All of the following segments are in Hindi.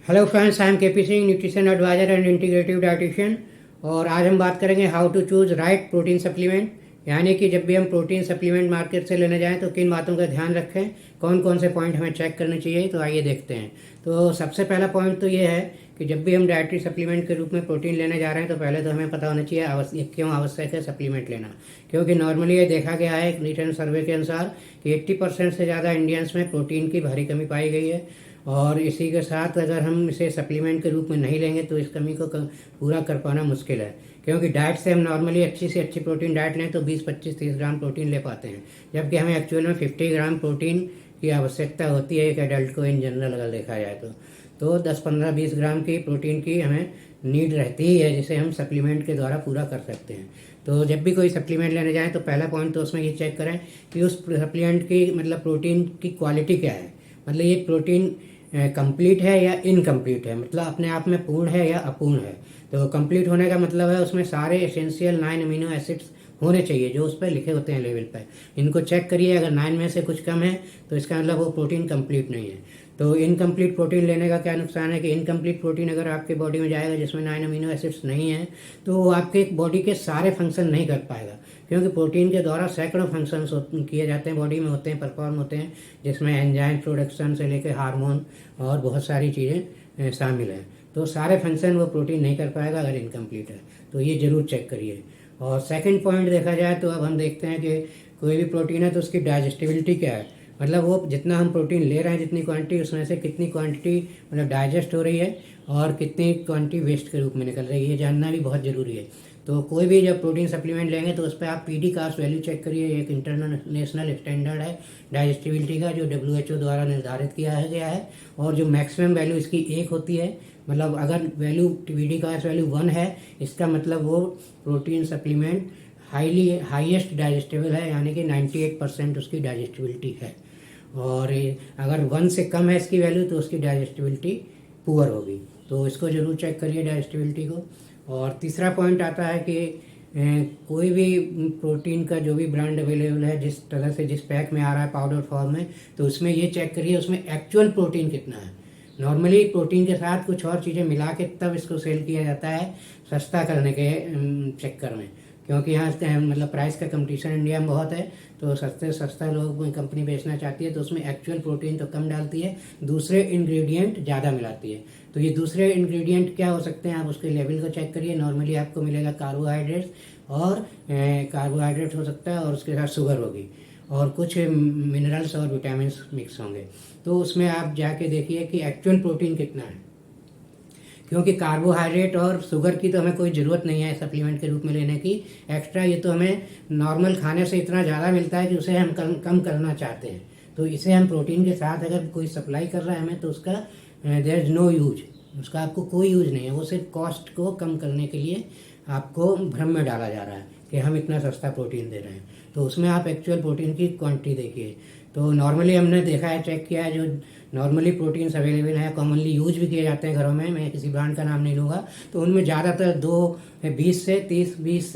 Hello friends, I am KP Singh, nutrition adviser and integrative dietitian. और आज हम बात करेंगे how to choose right protein supplement. यानी कि जब भी हम प्रोटीन सप्लीमेंट मार्केट से लेने जाएं तो किन बातों का ध्यान रखें, कौन कौन से पॉइंट हमें चेक करने चाहिए। तो आइए देखते हैं। तो सबसे पहला पॉइंट तो ये है कि जब भी हम डाइटरी सप्लीमेंट के रूप में प्रोटीन लेने जा रहे हैं तो पहले तो हमें पता होना चाहिए क्यों आवश्यक है सप्लीमेंट लेना। क्योंकि नॉर्मली ये देखा गया है एक रिसेंट सर्वे के अनुसार कि 80% से ज़्यादा इंडियंस में प्रोटीन की भारी कमी पाई गई है। और इसी के साथ अगर हम इसे सप्लीमेंट के रूप में नहीं लेंगे तो इस कमी को पूरा कर पाना मुश्किल है। क्योंकि डाइट से हम नॉर्मली अच्छी से अच्छी प्रोटीन डाइट लें तो 20, 25, 30 ग्राम प्रोटीन ले पाते हैं, जबकि हमें एक्चुअल में 50 ग्राम प्रोटीन की आवश्यकता होती है एक एडल्ट को इन जनरल अगर देखा जाए तो 10, 15, 20 ग्राम की प्रोटीन की हमें नीड रहती ही है, जिसे हम सप्लीमेंट के द्वारा पूरा कर सकते हैं। तो जब भी कोई सप्लीमेंट लेने जाएं तो पहला पॉइंट तो उसमें ये चेक करें कि उस सप्लीमेंट की मतलब प्रोटीन की क्वालिटी क्या है। मतलब ये प्रोटीन कंप्लीट है या इनकम्प्लीट है, मतलब अपने आप में पूर्ण है या अपूर्ण है। तो कंप्लीट होने का मतलब है उसमें सारे एसेंशियल 9 अमीनो एसिड्स होने चाहिए जो उस पर लिखे होते हैं लेवल पर। इनको चेक करिए, अगर 9 में से कुछ कम है तो इसका मतलब वो प्रोटीन कंप्लीट नहीं है। तो इनकम्प्लीट प्रोटीन लेने का क्या नुकसान है कि इनकम्प्लीट प्रोटीन अगर आपके बॉडी में जाएगा जिसमें 9 अमीनो एसिड्स नहीं है तो वो आपके बॉडी के सारे फंक्शन नहीं कर पाएगा। क्योंकि प्रोटीन के द्वारा सैकड़ों फंक्शंस किए जाते हैं, बॉडी में होते हैं, परफॉर्म होते हैं, जिसमें एंजाइम प्रोडक्शन से लेकर हार्मोन और बहुत सारी चीज़ें शामिल हैं। तो सारे फंक्शन वो प्रोटीन नहीं कर पाएगा अगर इनकम्प्लीट है। तो ये ज़रूर चेक करिए। और सेकंड पॉइंट देखा जाए तो अब हम देखते हैं कि कोई भी प्रोटीन है तो उसकी डाइजेस्टिबिलिटी क्या है। मतलब वो जितना हम प्रोटीन ले रहे हैं जितनी क्वांटिटी, उसमें से कितनी क्वांटिटी मतलब डाइजेस्ट हो रही है और कितनी क्वांटिटी वेस्ट के रूप में निकल रही है, ये जानना भी बहुत ज़रूरी है। तो कोई भी जब प्रोटीन सप्लीमेंट लेंगे तो उस पर आप पीडी कास्ट वैल्यू चेक करिए। एक इंटरनेशनल स्टैंडर्ड है डाइजेस्टिबिलिटी का जो WHO द्वारा निर्धारित किया गया है। और जो मैक्सिमम वैल्यू इसकी 1 होती है, मतलब अगर वैल्यू पीडी कास्ट वैल्यू 1 है इसका मतलब वो प्रोटीन सप्लीमेंट हाईएस्ट डाइजेस्टेबल है, यानी कि 98% उसकी डाइजेस्टिबिलिटी है। और अगर 1 से कम है इसकी वैल्यू तो उसकी डाइजेस्टिबिलिटी पुअर होगी। तो इसको ज़रूर चेक करिए डाइजेस्टिबिलिटी को। और तीसरा पॉइंट आता है कि कोई भी प्रोटीन का जो भी ब्रांड अवेलेबल है, जिस तरह से जिस पैक में आ रहा है पाउडर फॉर्म में, तो उसमें ये चेक करिए उसमें एक्चुअल प्रोटीन कितना है। नॉर्मली प्रोटीन के साथ कुछ और चीज़ें मिला के तब इसको सेल किया जाता है सस्ता करने के चक्कर में। क्योंकि यहाँ मतलब प्राइस का कंपटीशन इंडिया में बहुत है, तो सस्ते सस्ता लोग कंपनी बेचना चाहती है तो उसमें एक्चुअल प्रोटीन तो कम डालती है, दूसरे इंग्रेडिएंट ज़्यादा मिलाती है। तो ये दूसरे इंग्रेडिएंट क्या हो सकते हैं, आप उसके लेवल को चेक करिए। नॉर्मली आपको मिलेगा कार्बोहाइड्रेट्स, और कार्बोहाइड्रेट्स हो सकता है और उसके साथ शुगर होगी और कुछ मिनरल्स और विटामिन मिक्स होंगे। तो उसमें आप जाके देखिए कि एक्चुअल प्रोटीन कितना है। क्योंकि कार्बोहाइड्रेट और शुगर की तो हमें कोई ज़रूरत नहीं है सप्लीमेंट के रूप में लेने की एक्स्ट्रा। ये तो हमें नॉर्मल खाने से इतना ज़्यादा मिलता है कि उसे हम कम करना चाहते हैं। तो इसे हम प्रोटीन के साथ अगर कोई सप्लाई कर रहा है हमें तो उसका देयर इज़ नो यूज, उसका आपको कोई यूज नहीं है। वो सिर्फ कॉस्ट को कम करने के लिए आपको भ्रम में डाला जा रहा है कि हम इतना सस्ता प्रोटीन दे रहे हैं। तो उसमें आप एक्चुअल प्रोटीन की क्वांटिटी देखिए। तो नॉर्मली हमने देखा है, चेक किया है, जो नॉर्मली प्रोटीन्स अवेलेबल हैं, कॉमनली यूज भी किए जाते हैं घरों में, मैं किसी ब्रांड का नाम नहीं लूँगा, तो उनमें ज़्यादातर 20 से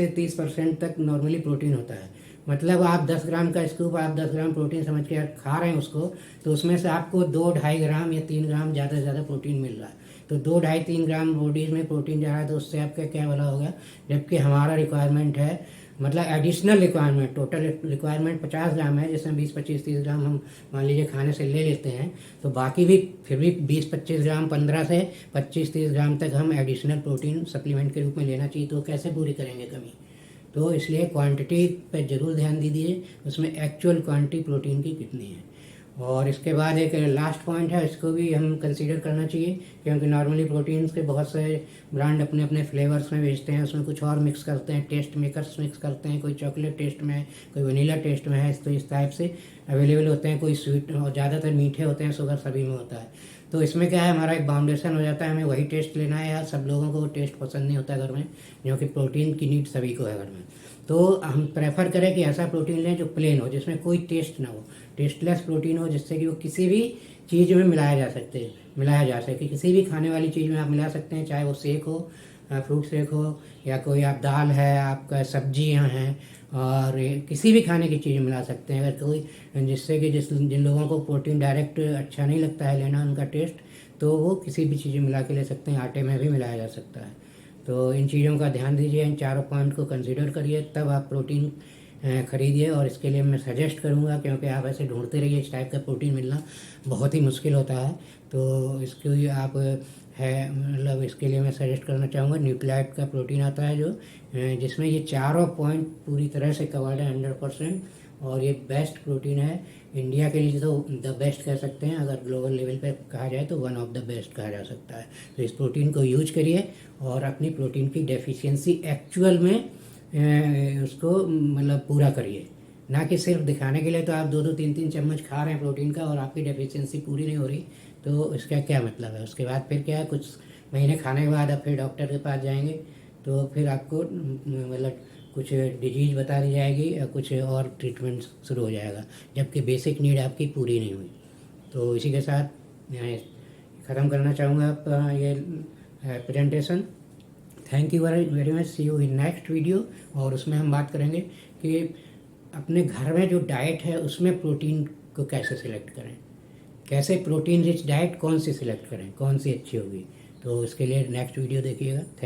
30% तक नॉर्मली प्रोटीन होता है। मतलब आप 10 ग्राम का स्कूप, आप 10 ग्राम प्रोटीन समझ के खा रहे हैं उसको, तो उसमें से आपको 2-2.5 ग्राम या 3 ग्राम ज़्यादा से ज़्यादा प्रोटीन मिल रहा है। तो 2-2.5-3 ग्राम बॉडीज में प्रोटीन जा रहा है तो उससे आपका क्या भला होगा। जबकि हमारा रिक्वायरमेंट है, मतलब एडिशनल रिक्वायरमेंट, टोटल रिक्वायरमेंट 50 ग्राम है, जिसमें 20, 25, 30 ग्राम हम मान लीजिए खाने से ले लेते हैं, तो बाकी भी फिर भी 20, 25 ग्राम, 15 से 25, 30 ग्राम तक हम एडिशनल प्रोटीन सप्लीमेंट के रूप में लेना चाहिए। तो कैसे पूरी करेंगे कमी। तो इसलिए क्वांटिटी पर ज़रूर ध्यान दीजिए, उसमें एक्चुअल क्वांटिटी प्रोटीन की कितनी है। और इसके बाद एक लास्ट पॉइंट है, इसको भी हम कंसीडर करना चाहिए। क्योंकि नॉर्मली प्रोटीन्स के बहुत सारे ब्रांड अपने अपने फ्लेवर्स में बेचते हैं, उसमें कुछ और मिक्स करते हैं, टेस्ट मेकर्स मिक्स करते हैं, कोई चॉकलेट टेस्ट में है, कोई वनीला टेस्ट में है, तो इस टाइप से अवेलेबल होते हैं। कोई स्वीट और ज़्यादातर मीठे होते हैं, शुगर सभी में होता है। तो इसमें क्या है, हमारा एक बाउंडेशन हो जाता है, हमें वही टेस्ट लेना है। यार सब लोगों को वो टेस्ट पसंद नहीं होता घर में, जो कि प्रोटीन की नीड सभी को है घर में। तो हम प्रेफर करें कि ऐसा प्रोटीन लें जो प्लेन हो, जिसमें कोई टेस्ट ना हो, टेस्टलेस प्रोटीन हो, जिससे कि वो किसी भी चीज़ में मिलाया जा सके। किसी भी खाने वाली चीज़ में आप मिला सकते हैं, चाहे वो शेक हो, फ्रूट शेक हो, या कोई आप दाल है, आपका सब्जियां हैं, और किसी भी खाने की चीज़ मिला सकते हैं। अगर कोई जिससे कि जिन लोगों को प्रोटीन डायरेक्ट अच्छा नहीं लगता है लेना उनका टेस्ट, तो वो किसी भी चीज़ में मिला के ले सकते हैं, आटे में भी मिलाया जा सकता है। तो इन चीज़ों का ध्यान दीजिए, इन चारों पॉइंट को कंसीडर करिए, तब आप प्रोटीन खरीदिए। और इसके लिए मैं सजेस्ट करूँगा, क्योंकि आप ऐसे ढूंढते रहिए, इस टाइप का प्रोटीन मिलना बहुत ही मुश्किल होता है। तो इसके लिए आप है मतलब इसके लिए मैं सजेस्ट करना चाहूँगा, न्यूक्लियाइड का प्रोटीन आता है जो जिसमें ये चारों पॉइंट पूरी तरह से कवर्ड है 100%। और ये बेस्ट प्रोटीन है इंडिया के लिए, तो द बेस्ट कह सकते हैं। अगर ग्लोबल लेवल पे कहा जाए तो वन ऑफ द बेस्ट कहा जा सकता है। तो इस प्रोटीन को यूज करिए और अपनी प्रोटीन की डेफिशिएंसी एक्चुअल में उसको मतलब पूरा करिए, ना कि सिर्फ दिखाने के लिए। तो आप 2-2 3-3 चम्मच खा रहे हैं प्रोटीन का और आपकी डेफिशिएंसी पूरी नहीं हो रही, तो इसका क्या मतलब है। उसके बाद फिर क्या है, कुछ महीने खाने के बाद आप फिर डॉक्टर के पास जाएंगे तो फिर आपको मतलब कुछ डिजीज बता दी जाएगी या कुछ और ट्रीटमेंट शुरू हो जाएगा, जबकि बेसिक नीड आपकी पूरी नहीं हुई। तो इसी के साथ मैं ख़त्म करना चाहूँगा आपका ये presentation. Thank you very much, see you in next video. और उसमें हम बात करेंगे कि अपने घर में जो डाइट है उसमें प्रोटीन को कैसे सिलेक्ट करें, कैसे प्रोटीन रिच डाइट कौन सी सिलेक्ट करें, कौन सी अच्छी होगी। तो इसके लिए नेक्स्ट वीडियो देखिएगा। थैंक